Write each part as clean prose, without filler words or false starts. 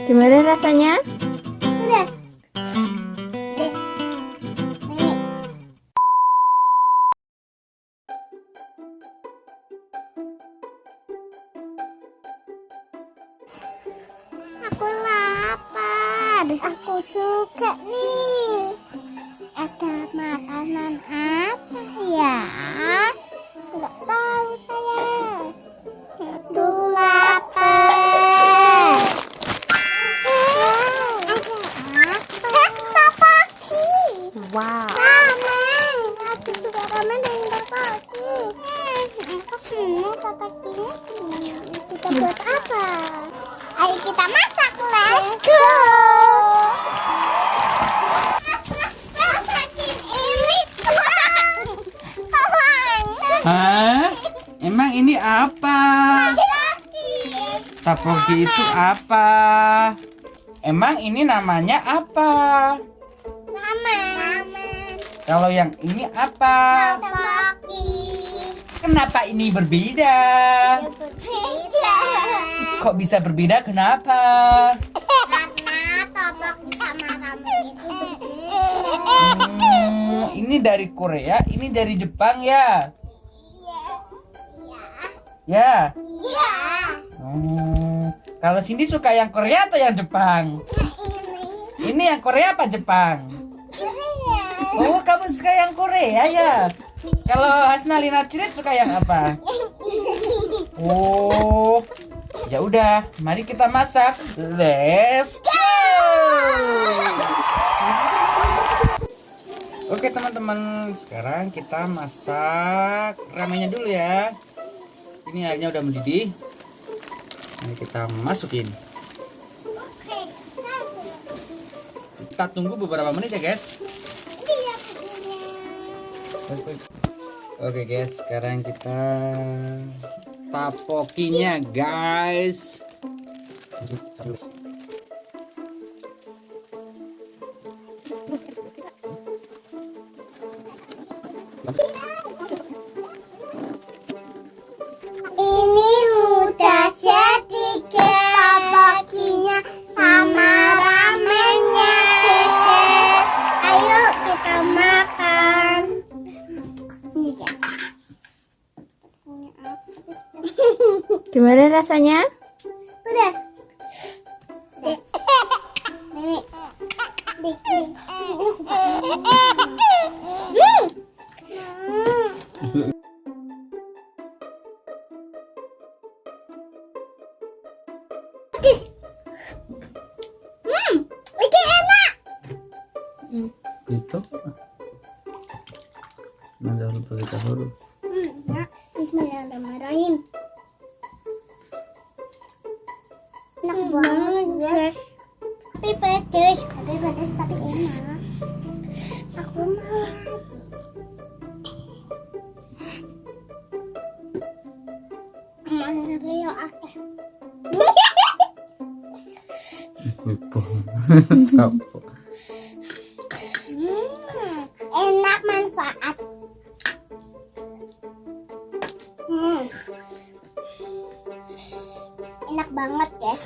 Gimana rasanya? Pedas. Aku lapar. Aku juga nih. Ada makanan apa ya? Nggak tahu saya. Tuh lapar. Ada tteokbokki. Wow. Ramen. Aku suka ramen dan tteokbokki. Aku senang tteokbokki. Kita buat apa? Ayo kita masak, let's go. Masakin ini tuang. Hah? Emang ini apa? Tteokbokki itu apa? Emang ini namanya apa? Ramen. Kalau yang ini apa? Tteokbokki. Kenapa ini berbeda? Berbeda. Kok bisa berbeda? Kenapa? Karena tteokbokki sama ramen itu berbeda. Ini dari Korea, ini dari Jepang ya? Ya. Iya. Kalau Cindy suka yang Korea atau yang Jepang? Ini yang Korea apa Jepang? Oh, kamu suka yang Korea ya? Kalau Hasnalina Cirit suka yang apa? Oh, ya udah, mari kita masak. Let's go. Oke teman-teman, sekarang kita masak ramennya dulu ya. Ini airnya udah mendidih. Ini kita masukin. Kita tunggu beberapa menit ya guys. Oke guys, sekarang kita tteokbokkinya guys. Ini udah jadi tteokbokkinya sama ramennya guys. Ayo kita makan. Ini guys. Gimana rasanya? Pedas. Pedas. Nenek. Dik, dik. Pedas. Ini enak. Itu. Jangan lupa kita huruf. Ya. Bismillahirrahmanirrahim. Enak banget guys. Tapi pedas tapi enak. Aku mau lagi. Mana Leo akeh. Enak manfaat. Enak banget guys.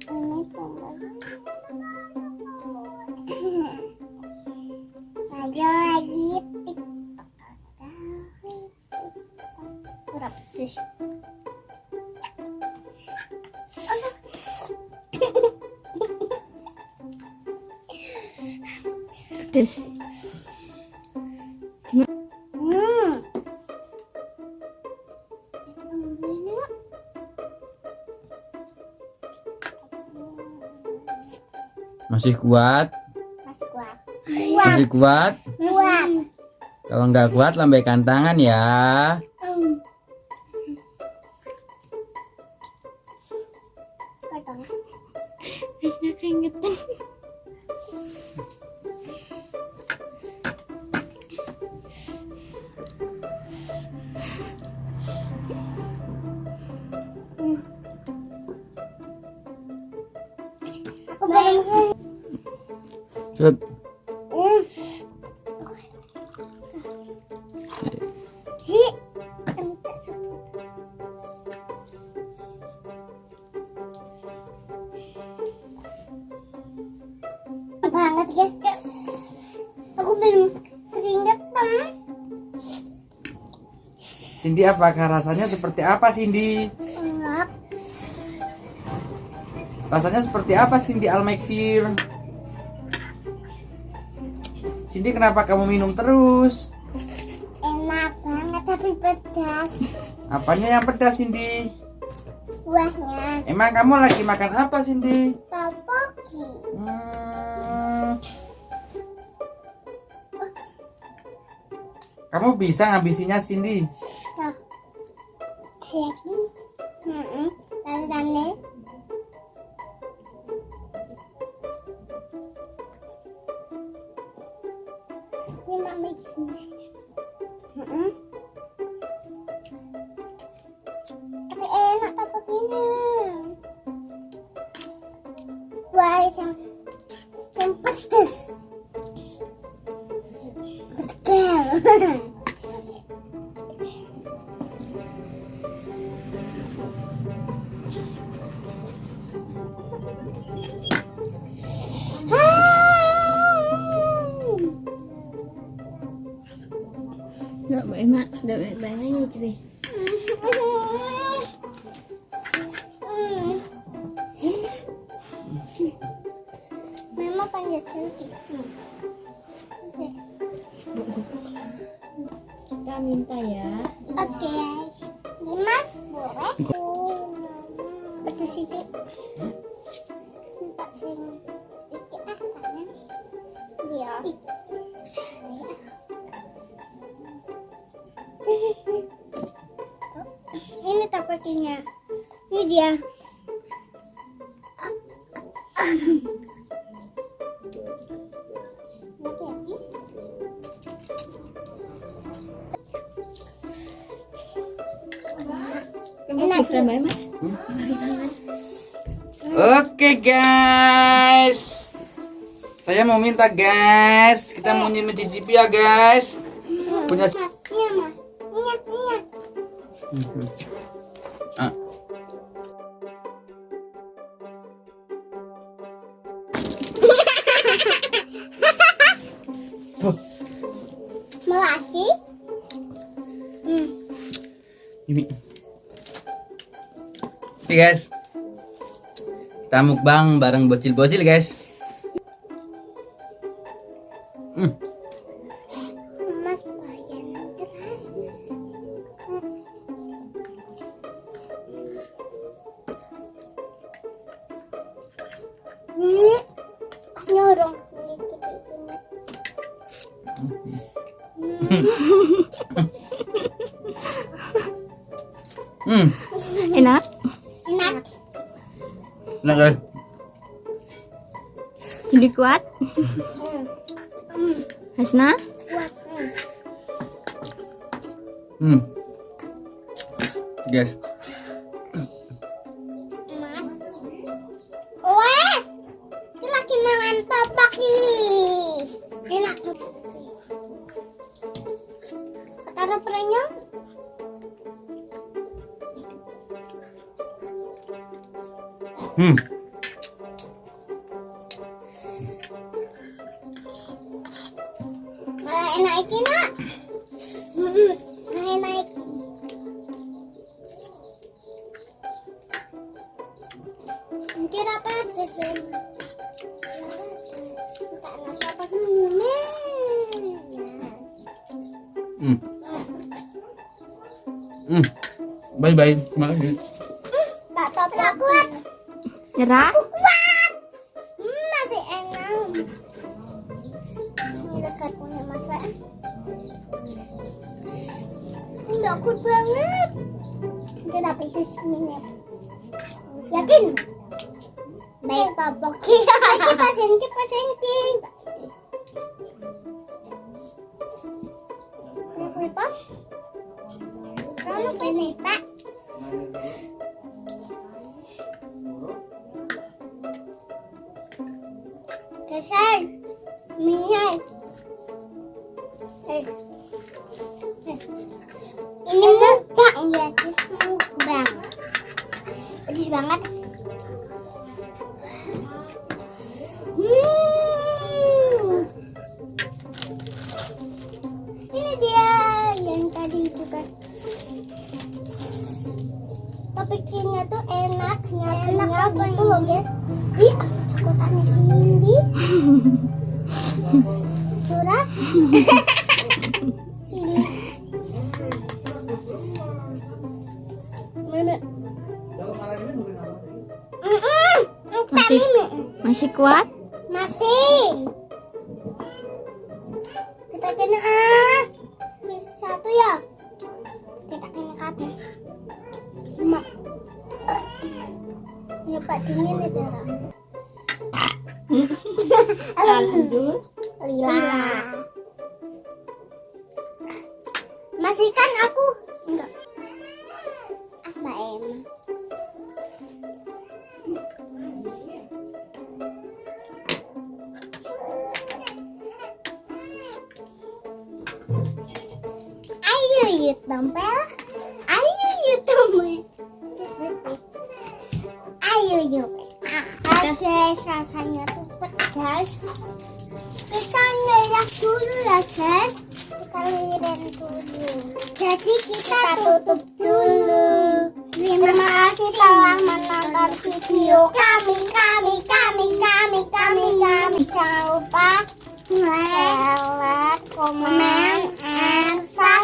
Ini tambah. Ayo lagi TikTok. Terus. Pedes. Masih kuat? Masih kuat. Masih kuat? Kuat. Kalau nggak kuat lambaikan tangan ya. Rasanya keringetan. Aku baru Cut. banget guys. Aku belum keringetan. Cindy, apakah rasanya seperti apa, Cindy? Enak. Rasanya seperti apa, Cindy Al-Makfir? Cindy, kenapa kamu minum terus? Enak banget tapi pedas. Apanya yang pedas, Cindy? Buahnya. Emang kamu lagi makan apa, Cindy? Topoki. Kamu bisa ngabisinya, Cindy? Tuh. Yakin? Tanda-tanda. Ini mami gini. Tapi enak topokinya. Wah, yang pedes. Betul. Nggak enak, nggak banyak cuy. Mama panjat selfie. Kita minta ya. Oke. Dimas boleh? Betul sih. Minta sing iki tangan. Dia. Ini topokinya. Ini dia. Enak ya, Mas? Oke, guys. Saya mau minta, guys. Kita mau mencicipi ya, guys. Punya Mas, iya mas. Iya. Ah. Melati. Ini. Oke, guys. Kita mukbang bareng bocil-bocil, guys. Mas bayan keras. Nyorong Enak? enak. Enak, guys. Jadi kuat? Hasna? Kuat. Guys. Mas. Wes. Ini lagi mangan topoki. Enak topoki. Taruh perenya. Enak iki nak. Enak iki. Kira apa sih? Tak nasi apa dulu. Bye-bye. Terima kasih. Tak tak kuat. Nyerah? Kuat. Masih enak. Ini dekat punya Mas Wek. Enggak kuat banget. Kenapa itu semuanya? Yakin? Baik topoki. Kipas senti. Kenapa? Kamu ini, Pak. Kesan, minyak. Ini mukbang ya, mukbang. Pedih banget. bikinnya tuh enak, nyatunya gitu loh guys. Ih, ada cokotannya Cindy. Curah. Cili. Meme. Masih kuat? Masih. Kita kena satu ya. Kita kena kabel. Cuma. Ya Pak dingin nih Bera. Alhamdulillah. Masih kan aku? Enggak. Mbak Emma. Ayo yuk tompel. Ayo yuk tompel. Ayo yuk. Guys, rasanya tuh pedas. Kita ngelak dulu ya guys. Kita lirin dulu. Jadi kita tutup dulu. Terima kasih telah menonton video kami. Jangan lupa like, comment, and subscribe.